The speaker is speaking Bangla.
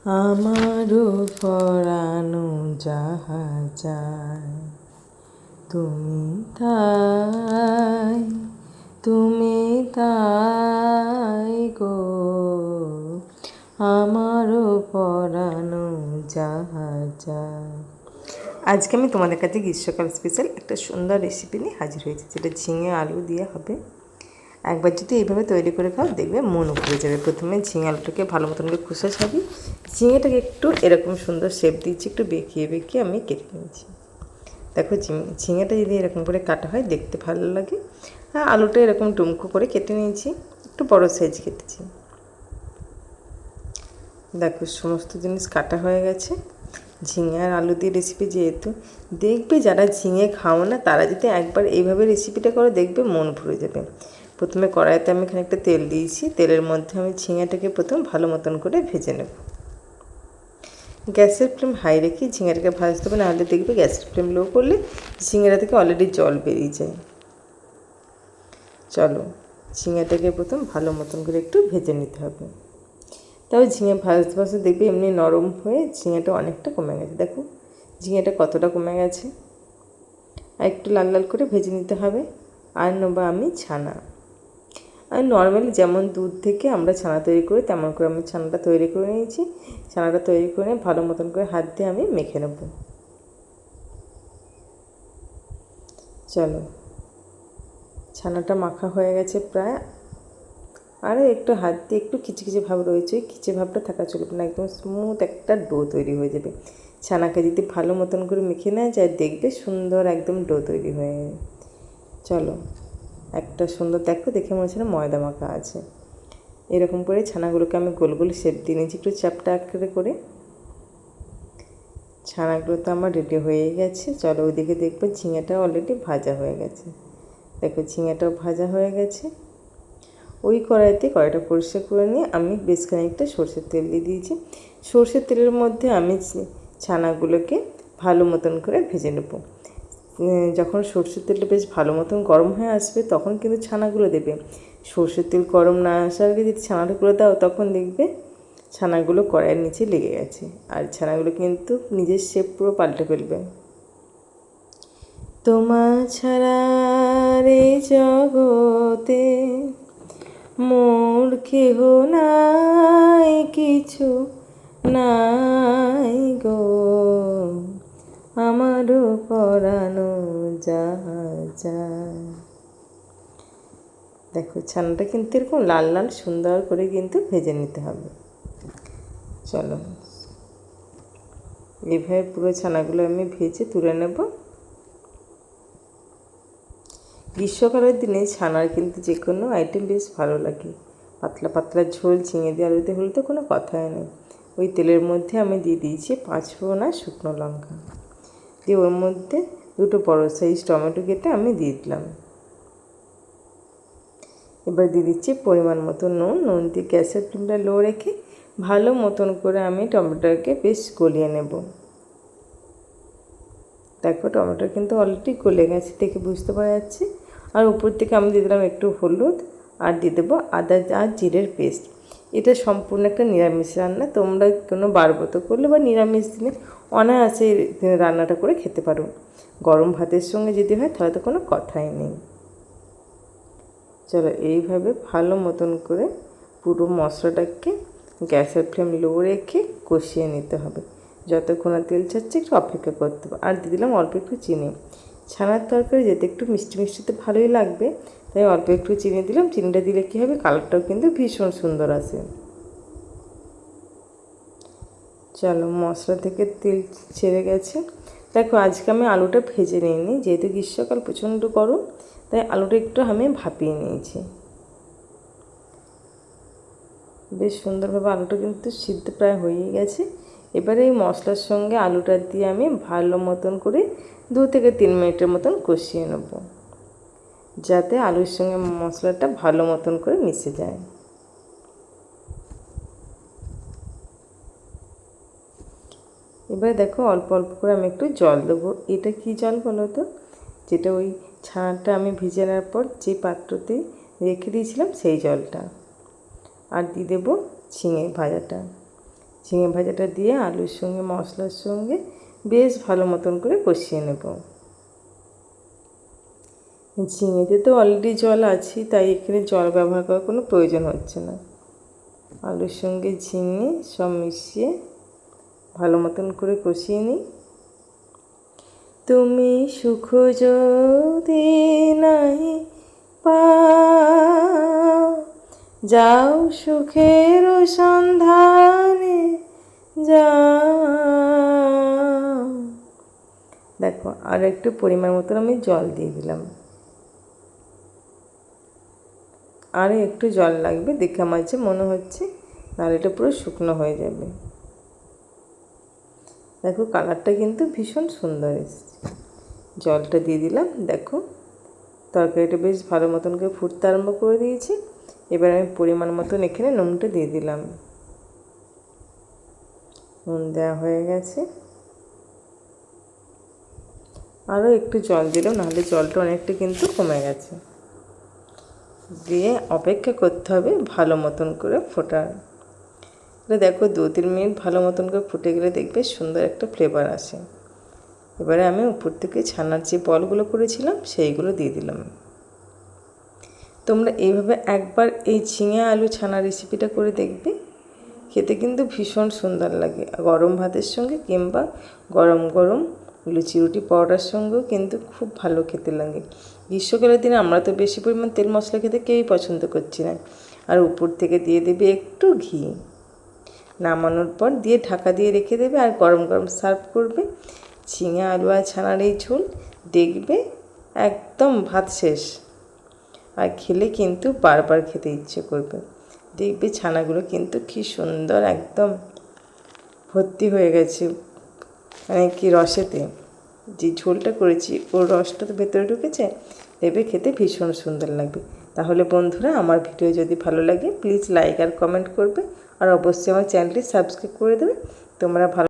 আমারও পরানো যাহা চায় তুমি তাই, তুমি তাই গো, আমারও পরানো যাহা চায়। আজকে আমি তোমাদের কাছে গ্রীষ্মকাল স্পেশাল একটা সুন্দর রেসিপি নিয়ে হাজির হয়েছি, যেটা ঝিঙে আলু দিয়ে হবে। একবার যদি এইভাবে তৈরি করে খাও দেখবে মন উপরে যাবে। প্রথমে ঝিঙে আলুটাকে ভালো মতন করে খোসা ছাড়ি, ঝিঙেটাকে একটু এরকম সুন্দর শেপ দিচ্ছি, একটু বেঁকিয়ে বেঁকিয়ে আমি কেটে নিয়েছি। দেখো ঝিঙেটা যদি এরকম করে কাটা হয় দেখতে ভালো লাগে। আর আলুটা এরকম ডুমকো করে কেটে নিয়েছি, একটু বড় সাইজ কেটেছি। দেখো সমস্ত জিনিস কাটা হয়ে গেছে। ঝিঙে আর আলু দিয়ে রেসিপি যেহেতু, দেখবে যারা ঝিঙে খাও না তারা যদি একবার এইভাবে রেসিপিটা করো দেখবে মন ভরে যাবে। প্রথমে কড়াইতে আমি খানিকটা তেল দিয়েছি, তেলের মধ্যে আমি ঝিঙেটাকে প্রথম ভালো মতন করে ভেজে নেব। গ্যাসের ফ্লেম হাই রেখে ঝিঙেটাকে ভাজতে হবে, নাহলে দেখবে গ্যাসের ফ্লেম লো করলে ঝিঙেটা থেকে অলরেডি জল বেরিয়ে যায়। চলো ঝিঙেটাকে প্রথম ভালো মতন করে একটু ভেজে নিতে হবে। তবে ঝিঙে ভাজতে ভাজতে দেখবে এমনি নরম হয়ে ঝিঙেটা অনেকটা কমে গেছে। দেখো ঝিঙেটা কতটা কমে গেছে। আর একটু লাল লাল করে ভেজে নিতে হবে। আর নেবো আমি ছানা। আমি নর্মালি যেমন দুধ থেকে আমরা ছানা তৈরি করি তেমন করে আমি ছানাটা তৈরি করে নিয়েছি। ছানাটা তৈরি করে নিয়ে ভালো মতন করে হাত দিয়ে আমি মেখে নেব। চলো ছানাটা মাখা হয়ে গেছে প্রায়, আরও একটু হাত দিয়ে একটু খিচে ভাব রয়েছে, খিচে ভাবটা থাকা চলবে না, একদম স্মুথ একটা ডো তৈরি হয়ে যাবে। ছানাকে যদি ভালো মতন করে মেখে নেওয়া যায় দেখবে সুন্দর একদম ডো তৈরি হয়ে যাবে। চলো একটা সুন্দর দেখো, দেখে মনে হচ্ছে না ময়দা মাখা আছে। এরকম করে ছানাগুলোকে আমি গোল গোল শেপ দিয়ে নিয়েছি একটু চ্যাপটা আকারে করে। ছানাগুলো তো আমার রেডি হয়ে গেছে। চলো ওইদিকে দেখবো ঝিঙেটা অলরেডি ভাজা হয়ে গেছে। দেখো ঝিঙেটাও ভাজা হয়ে গেছে। ওই কড়াইটা পরিষ্কার করে নিয়ে আমি বেশ খানিকটা সরষের তেল দিয়ে দিয়েছি। সরষের তেলের মধ্যে আমি ছানাগুলোকে ভালো মতন করে ভেজে নেব। যখন সরষের তেলটা বেশ ভালো মতন গরম হয়ে আসবে তখন কিন্তু ছানাগুলো দেবে। সরষের তেল গরম না আসার আগে যদি ছানাগুলো দাও তখন দেখবে ছানাগুলো কড়াইয়ের নিচে লেগে গেছে, আর ছানাগুলো কিন্তু নিজের শেপ পুরো পাল্টে ফেলবে। তোমার ছাড়া রে জগতে মোর কেহ নাই, কিছু নাই গো, আমারও পরানো যাহা যায়। দেখো ছানাটা কিন্তু এরকম লাল লাল সুন্দর করে কিন্তু ভেজে নিতে হবে। চলো এইভাবে পুরো ছানাগুলো আমি ভেজে তুলে নেব। গ্রীষ্মকালের দিনে ছানার কিন্তু যে কোনো আইটেম বেশ ভালো লাগে। পাতলা পাতলা ঝোল ঝিঙে দিয়ে আলুতে হলে তো কোনো কথাই নেই। ওই তেলের মধ্যে আমি দিয়ে দিয়েছি 5 ফোড়ন আর শুকনো লঙ্কা, দিয়ে ওর মধ্যে 2টো বড় সাইজ টমেটো কেটে আমি দিয়ে দিলাম। এবার দিয়ে দিচ্ছি পরিমাণ মতো নুন দিয়ে গ্যাসের ফ্লেমটা লো রেখে ভালো মতন করে আমি টমেটোকে বেশ গলিয়ে নেব। দেখো টমেটো কিন্তু অলরেডি গলে গেছে, দেখে বুঝতে পারা যাচ্ছে। আর উপর থেকে আমি দিয়ে দিলাম একটু হলুদ, আর দিয়ে দেবো আদা আর জিরের পেস্ট। এটা সম্পূর্ণ একটা নিরামিষ রান্না, তোমরা কোনো বারব্রত করলে বা নিরামিষ দিনে অনায়াসে রান্নাটা করে খেতে পারো। গরম ভাতের সঙ্গে যদি হয় তাহলে তো কোনো কথাই নেই। চলো এইভাবে ভালো মতন করে পুরো মশলাটাকে গ্যাসের ফ্লেম লো রেখে কষিয়ে নিতে হবে। যতক্ষণ না তেল ছাড়ছে একটু অপেক্ষা করতে হবে। আর দিয়ে দিলাম অল্প একটু চিনি। ছানার তরকারি যেতে একটু মিষ্টি মিষ্টিতে ভালোই লাগবে, তাই অল্প একটু চিনি দিলাম। চিনিটা দিলে কী হবে, কালারটাও কিন্তু ভীষণ সুন্দর আসে। চলো মশলা থেকে তেল ছেড়ে গেছে। দেখো আজকে আমি আলুটা ভেজে নিইনি, যেহেতু গ্রীষ্মকাল প্রচণ্ড গরম তাই আলুটা একটু আমি ভাপিয়ে নিয়েছি। বেশ সুন্দরভাবে আলুটা কিন্তু সিদ্ধ প্রায় হয়েই গেছে। এবারে এই মশলার সঙ্গে আলুটা দিয়ে আমি ভালো মতন করে 2 থেকে 3 মিনিটের মতন কষিয়ে নেব, যাতে আলুর সঙ্গে মশলাটা ভালো মতন করে মিশে যায়। এবারে দেখো অল্প অল্প করে আমি একটু জল দেবো। এটা কি জল বলো তো, যেটা ওই ছানাটা আমি ভিজে নেওয়ার পর যে পাত্রতে রেখে দিয়েছিলাম সেই জলটা। আর দিয়ে দেবো ঝিঙে ভাজাটা। ঝিঙে ভাজাটা দিয়ে আলুর সঙ্গে মশলার সঙ্গে বেশ ভালো মতন করে কষিয়ে নেব। ঝিঙেতে তো অলরেডি জল আছে, তাই এখানে জল ব্যবহার করার কোনো প্রয়োজন হচ্ছে না। আলুর সঙ্গে ঝিঙে সব মিশিয়ে ভালো মতন করে কষিয়ে নিই। তুমি সুখ যদি নাই পাও, যাও সুখের সন্ধানে যাও। দেখো আর একটু পরিমাণ মতন আমি জল দিয়ে দিলাম, আর একটু জল লাগবে দেখে আমার যে মনে হচ্ছে, নাহলে এটা পুরো শুকনো হয়ে যাবে। দেখো কালারটা কিন্তু ভীষণ সুন্দর এসেছে। জলটা দিয়ে দিলাম। দেখো তরকারিটা বেশ ভালো মতন করে ফুটতে আরম্ভ করে দিয়েছি। এবার আমি পরিমাণ মতন এখানে নুনটা দিয়ে দিলাম। নুন দেওয়া হয়ে গেছে। আরও একটু জল দিলাম, নাহলে জলটা অনেকটা কিন্তু কমে গেছে। দিয়ে অপেক্ষা করতে হবে ভালো মতন করে ফোটার। দেখো 2-3 মিনিট ভালো মতন করে ফুটে গেলে দেখবে সুন্দর একটা ফ্লেভার আসে। এবারে আমি উপর থেকে ছানার যে বলগুলো করেছিলাম সেইগুলো দিয়ে দিলাম। তোমরা এইভাবে একবার এই ঝিঙে আলু ছানা রেসিপিটা করে দেখবে, খেতে কিন্তু ভীষণ সুন্দর লাগে। গরম ভাতের সঙ্গে কিংবা গরম গরম লুচি রুটি পরোটার সঙ্গেও কিন্তু খুব ভালো খেতে লাগে। গ্রীষ্মকালের দিনে আমরা তো বেশি পরিমাণ তেল মশলা খেতে কেউই পছন্দ করছি না। আর উপর থেকে দিয়ে দেবে একটু ঘি। নামানোর পর দিয়ে ঢাকা দিয়ে রেখে দেবে আর গরম গরম সার্ভ করবে। ঝিঙে আলু আর ছানার এই ঝোল দেখবে একদম ভাত শেষ, আর খেলে কিন্তু বারবার খেতে ইচ্ছে করবে। দেখবে ছানাগুলো কিন্তু কি সুন্দর একদম ভর্তি হয়ে গেছে, মানে কি রসেতে। যে ঝোলটা করেছি ওর রসটা তো ভেতরে ঢুকেছে, দেখবে খেতে ভীষণ সুন্দর লাগবে। তাহলে বন্ধুরা আমার ভিডিও যদি ভালো লাগে প্লিজ লাইক আর কমেন্ট করবে, আর অবশ্যই আমার চ্যানেলটি সাবস্ক্রাইব করে দেবে। তোমরা ভালো